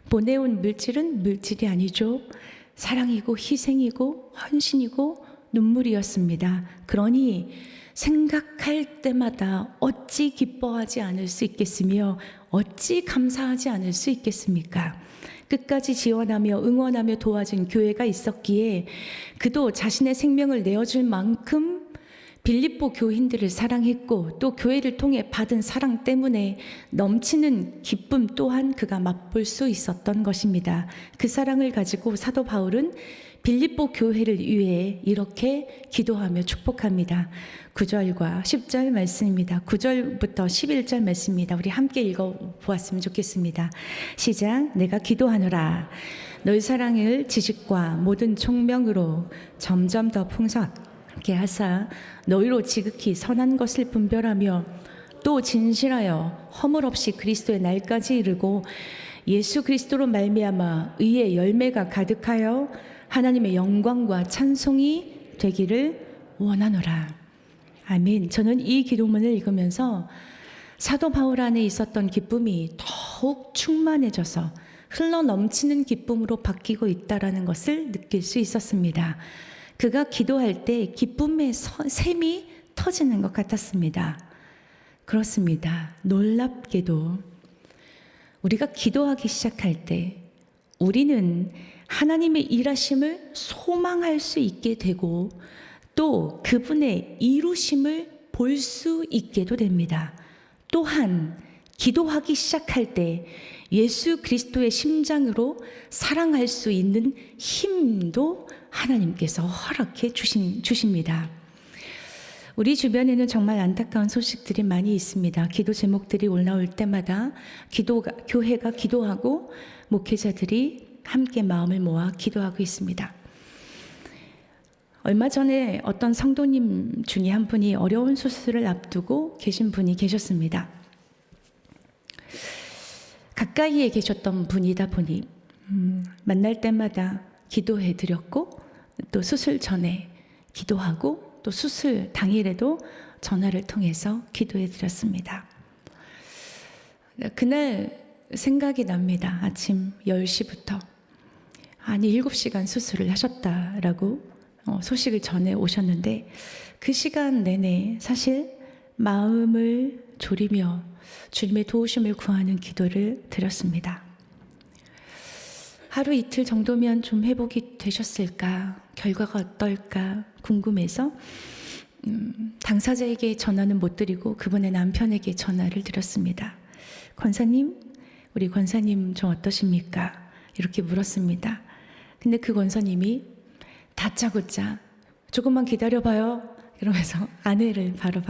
보내온 물질은 물질이 아니죠. 사랑이고 희생이고 헌신이고 눈물이었습니다. 그러니 생각할 때마다 어찌 기뻐하지 않을 수 있겠으며 어찌 감사하지 않을 수 있겠습니까? 끝까지 지원하며 응원하며 도와준 교회가 있었기에 그도 자신의 생명을 내어줄 만큼 빌립보 교인들을 사랑했고 또 교회를 통해 받은 사랑 때문에 넘치는 기쁨 또한 그가 맛볼 수 있었던 것입니다. 그 사랑을 가지고 사도 바울은 빌립보 교회를 위해 이렇게 기도하며 축복합니다. 9절과 10절 말씀입니다. 9절부터 11절 말씀입니다. 우리 함께 읽어보았으면 좋겠습니다. 시작. 내가 기도하노라. 너희 사랑을 지식과 모든 총명으로 점점 더 풍성하게 하사 너희로 지극히 선한 것을 분별하며 또 진실하여 허물 없이 그리스도의 날까지 이르고 예수 그리스도로 말미암아 의의 열매가 가득하여 하나님의 영광과 찬송이 되기를 원하노라. 아멘. 저는 이 기도문을 읽으면서 사도 바울 안에 있었던 기쁨이 더욱 충만해져서 흘러 넘치는 기쁨으로 바뀌고 있다라는 것을 느낄 수 있었습니다. 그가 기도할 때 기쁨의 샘이 터지는 것 같았습니다. 그렇습니다. 놀랍게도 우리가 기도하기 시작할 때 우리는 하나님의 일하심을 소망할 수 있게 되고 또 그분의 이루심을 볼 수 있게도 됩니다. 또한 기도하기 시작할 때 예수 그리스도의 심장으로 사랑할 수 있는 힘도 하나님께서 허락해 주십니다. 우리 주변에는 정말 안타까운 소식들이 많이 있습니다. 기도 제목들이 올라올 때마다 교회가 기도하고 목회자들이 함께 마음을 모아 기도하고 있습니다. 얼마 전에 어떤 성도님 중에 한 분이 어려운 수술을 앞두고 계신 분이 계셨습니다. 가까이에 계셨던 분이다 보니 만날 때마다 기도해 드렸고 또 수술 전에 기도하고 또 수술 당일에도 전화를 통해서 기도해 드렸습니다. 그날 생각이 납니다. 아침 10시부터 7시간 수술을 하셨다라고 소식을 전해 오셨는데 그 시간 내내 사실 마음을 졸이며 주님의 도우심을 구하는 기도를 드렸습니다. 하루 이틀 정도면 좀 회복이 되셨을까, 결과가 어떨까 궁금해서 당사자에게 전화는 못 드리고 그분의 남편에게 전화를 드렸습니다. 권사님, 우리 권사님 좀 어떠십니까? 이렇게 물었습니다. 근데 그 권사님이 다짜고짜 조금만 기다려봐요 이러면서 아내를 바로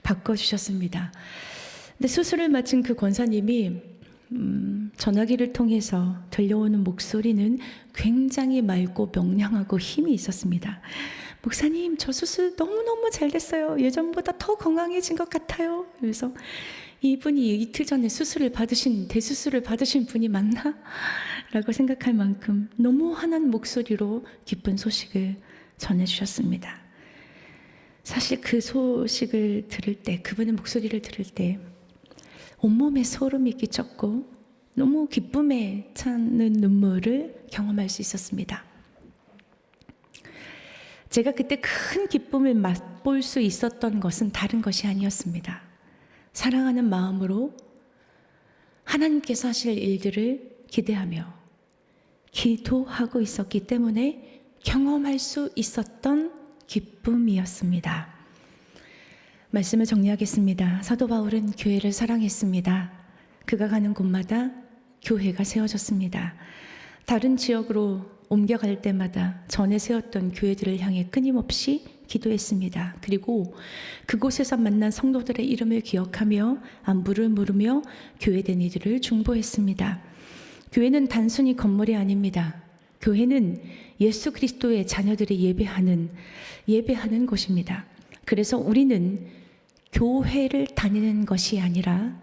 바꿔주셨습니다. 근데 수술을 마친 그 권사님이 전화기를 통해서 들려오는 목소리는 굉장히 맑고 명랑하고 힘이 있었습니다. 목사님, 저 수술 너무너무 잘 됐어요. 예전보다 더 건강해진 것 같아요. 그래서 이분이 이틀 전에 대수술을 받으신 분이 맞나? 라고 생각할 만큼 너무 환한 목소리로 기쁜 소식을 전해주셨습니다. 사실 그 소식을 들을 때, 그분의 목소리를 들을 때 온몸에 소름이 끼쳤고 너무 기쁨에 차는 눈물을 경험할 수 있었습니다. 제가 그때 큰 기쁨을 맛볼 수 있었던 것은 다른 것이 아니었습니다. 사랑하는 마음으로 하나님께서 하실 일들을 기대하며 기도하고 있었기 때문에 경험할 수 있었던 기쁨이었습니다. 말씀을 정리하겠습니다. 사도 바울은 교회를 사랑했습니다. 그가 가는 곳마다 교회가 세워졌습니다. 다른 지역으로 옮겨갈 때마다 전에 세웠던 교회들을 향해 끊임없이 기도했습니다. 그리고 그곳에서 만난 성도들의 이름을 기억하며 안부를 물으며 교회된 이들을 중보했습니다. 교회는 단순히 건물이 아닙니다. 교회는 예수 그리스도의 자녀들이 예배하는 곳입니다. 그래서 우리는 교회를 다니는 것이 아니라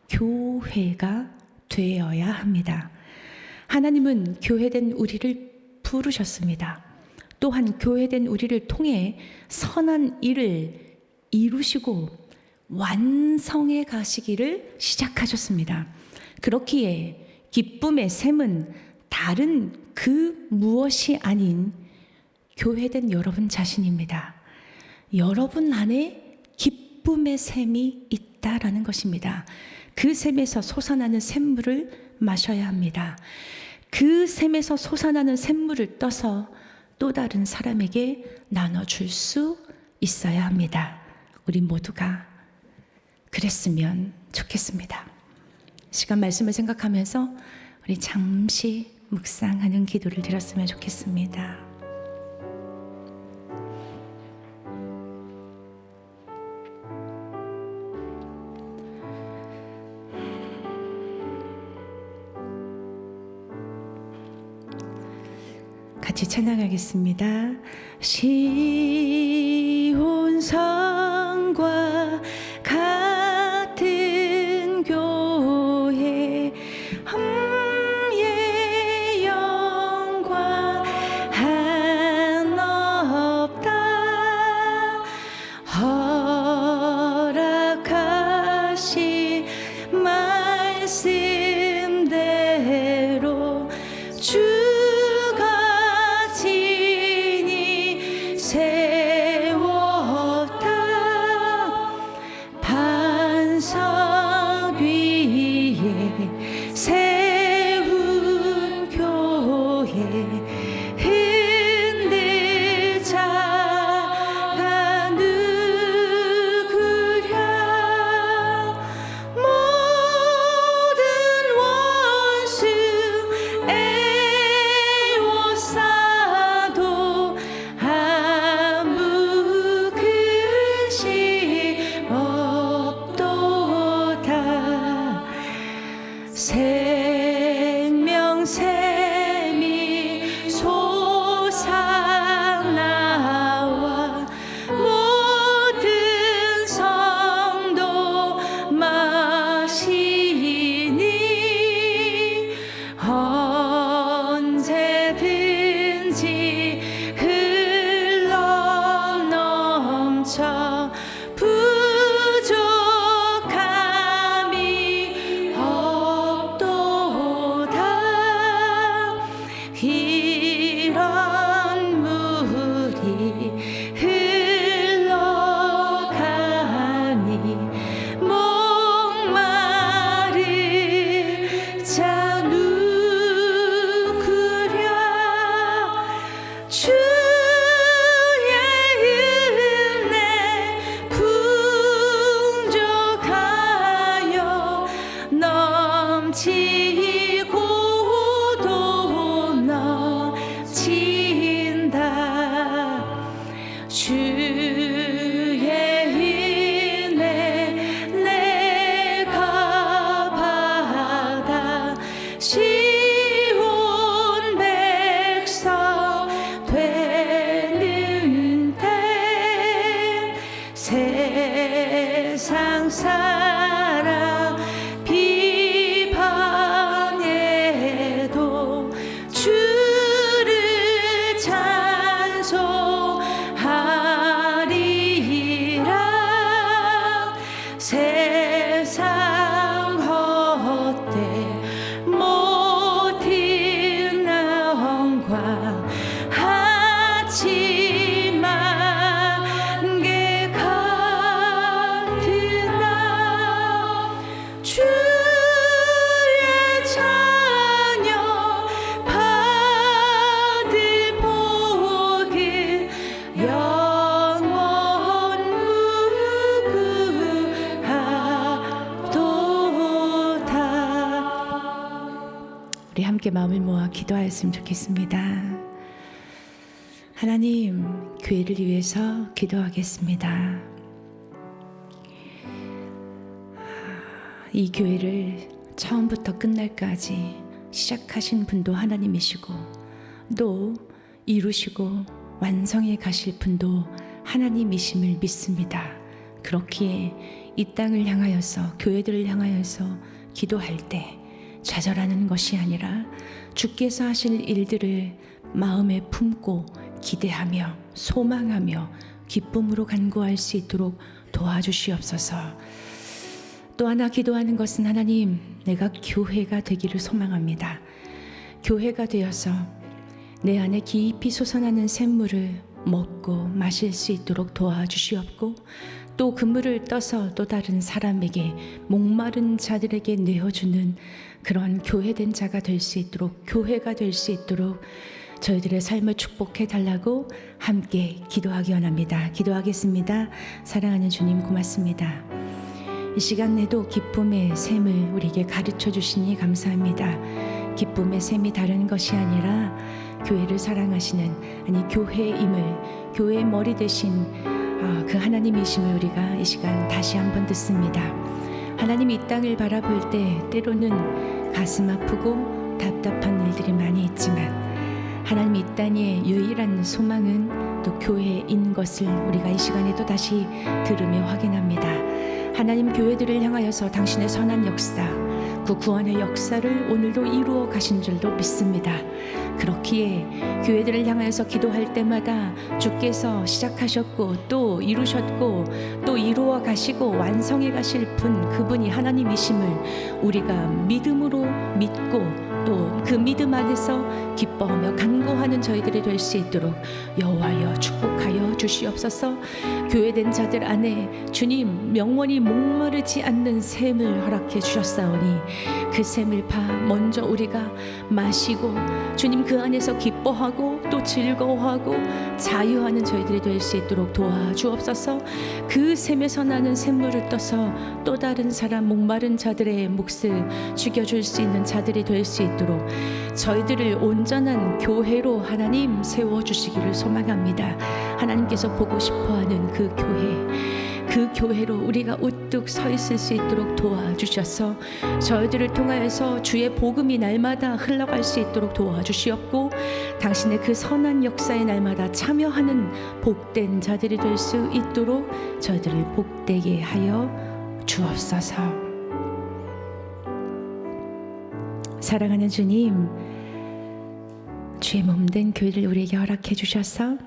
교회가 되어야 합니다. 하나님은 교회된 우리를 부르셨습니다. 또한 교회된 우리를 통해 선한 일을 이루시고 완성해 가시기를 시작하셨습니다. 그렇기에 기쁨의 샘은 다른 그 무엇이 아닌 교회된 여러분 자신입니다. 여러분 안에 기쁨의 샘이 있다라는 것입니다. 그 샘에서 솟아나는 샘물을 마셔야 합니다. 그 샘에서 솟아나는 샘물을 떠서 또 다른 사람에게 나눠줄 수 있어야 합니다. 우리 모두가 그랬으면 좋겠습니다. 시간 말씀을 생각하면서 우리 잠시 묵상하는 기도를 드렸으면 좋겠습니다. 같이 찬양하겠습니다. 시온성과 같은 교회 함의 영광 한없다 허락하신 말씀대로 주가 친히 세웠다 반석 위에 세운 교회 흔들 자가 누구랴 모든 원수 애워싸도 아무 근심 없도다 생명샘이 솟아나와 모든 성도 마시니 언제든지 흘러넘쳐 부족함이 없도다 이런 물이 흘러가니 목마른 자 누구랴 주의 은혜 풍족하여 넘치고도 넘친다 주의 은혜 내가 받아 시온 백성 되는데 세상 사람 비방해도 주를 찬송하리라 세상 헛되 모든 영광 하지만 게 같은 나 주의 자녀 받을 복은 영원 무궁하도다. 우리 함께 마음을 모아 기도하였으면 좋겠습니다. 하나님, 교회를 위해서 기도하겠습니다. 이 교회를 처음부터 끝날까지 시작하신 분도 하나님이시고 또 이루시고 완성해 가실 분도 하나님이심을 믿습니다. 그렇기에 이 땅을 향하여서 교회들을 향하여서 기도할 때 좌절하는 것이 아니라 주께서 하실 일들을 마음에 품고 기대하며 소망하며 기쁨으로 간구할 수 있도록 도와주시옵소서. 또 하나 기도하는 것은 하나님, 내가 교회가 되기를 소망합니다. 교회가 되어서 내 안에 깊이 솟아나는 샘물을 먹고 마실 수 있도록 도와주시옵고 또 그물을 떠서 또 다른 사람에게 목마른 자들에게 내어주는 그런 교회된 자가 될 수 있도록 교회가 될 수 있도록 저희들의 삶을 축복해 달라고 함께 기도하기 원합니다. 기도하겠습니다. 사랑하는 주님 고맙습니다. 이 시간 내도 기쁨의 샘을 우리에게 가르쳐 주시니 감사합니다. 기쁨의 샘이 다른 것이 아니라 교회를 사랑하시는, 아니 교회임을, 교회의 머리 되신 그 하나님이심을 우리가 이 시간 다시 한번 듣습니다. 하나님, 이 땅을 바라볼 때 때로는 가슴 아프고 답답한 일들이 많이 있지만 하나님, 이 땅의 유일한 소망은 또 교회인 것을 우리가 이 시간에도 다시 들으며 확인합니다. 하나님, 교회들을 향하여서 당신의 선한 역사, 그 구원의 역사를 오늘도 이루어 가신 줄도 믿습니다. 그렇기에 교회들을 향하여서 기도할 때마다 주께서 시작하셨고 또 이루셨고 또 이루어 가시고 완성해 가실 분, 그분이 하나님이심을 우리가 믿음으로 믿고 또 그 믿음 안에서 기뻐하며 간구하는 저희들이 될 수 있도록 여호와여 축복하여 주시옵소서. 교회된 자들 안에 주님 영원히 목마르지 않는 샘을 허락해 주셨사오니 그 샘을 먼저 우리가 마시고 주님 그 안에서 기뻐하고 또 즐거워하고 자유하는 저희들이 될 수 있도록 도와주옵소서. 그 샘에서 나는 샘물을 떠서 또 다른 사람, 목마른 자들의 몫을 죽여줄 수 있는 자들이 될 수 있도록 저희들을 온전한 교회로 하나님 세워주시기를 소망합니다. 하나님께서 보고 싶어하는 그 교회, 그 교회로 우리가 우뚝 서 있을 수 있도록 도와주셔서 저희들을 통하여서 주의 복음이 날마다 흘러갈 수 있도록 도와주시옵고 당신의 그 선한 역사의 날마다 참여하는 복된 자들이 될 수 있도록 저희들을 복되게 하여 주옵소서. 사랑하는 주님, 주의 몸된 교회를 우리에게 허락해 주셔서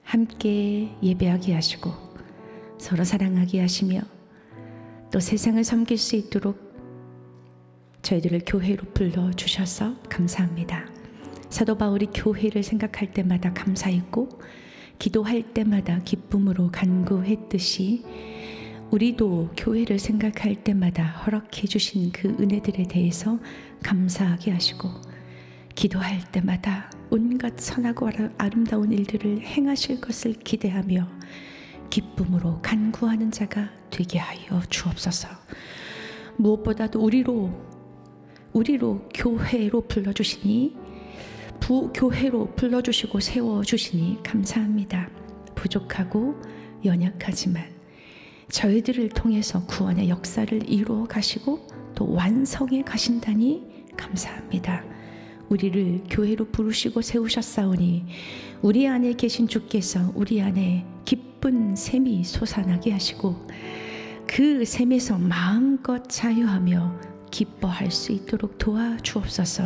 함께 예배하게 하시고 서로 사랑하게 하시며 또 세상을 섬길 수 있도록 저희들을 교회로 불러주셔서 감사합니다. 사도 바울이 교회를 생각할 때마다 감사했고 기도할 때마다 기쁨으로 간구했듯이 우리도 교회를 생각할 때마다 허락해 주신 그 은혜들에 대해서 감사하게 하시고 기도할 때마다 온갖 선하고 아름다운 일들을 행하실 것을 기대하며 기쁨으로 간구하는 자가 되게 하여 주옵소서. 무엇보다도 우리로 교회로 불러주시니 교회로 불러주시고 세워주시니 감사합니다. 부족하고 연약하지만 저희들을 통해서 구원의 역사를 이루어 가시고 또 완성해 가신다니 감사합니다. 우리를 교회로 부르시고 세우셨사오니 우리 안에 계신 주께서 우리 안에 기쁜 샘이 솟아나게 하시고 그 샘에서 마음껏 자유하며 기뻐할 수 있도록 도와주옵소서.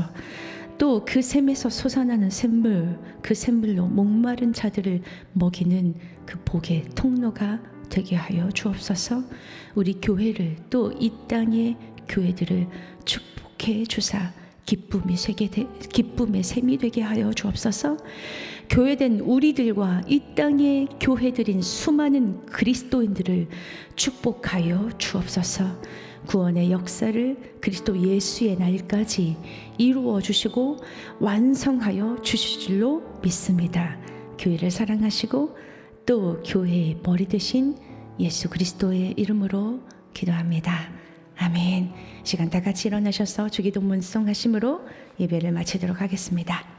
또 그 샘에서 솟아나는 샘물, 그 샘물로 목마른 자들을 먹이는 그 복의 통로가 되게 하여 주옵소서. 우리 교회를 또 이 땅의 교회들을 축복해 주사 기쁨의 샘이 되게 하여 주옵소서. 교회된 우리들과 이 땅의 교회들인 수많은 그리스도인들을 축복하여 주옵소서. 구원의 역사를 그리스도 예수의 날까지 이루어 주시고 완성하여 주실 줄로 믿습니다. 교회를 사랑하시고 또 교회의 머리 되신 예수 그리스도의 이름으로 기도합니다. 아멘. 시간 다 같이 일어나셔서 주기도문 송하심으로 예배를 마치도록 하겠습니다.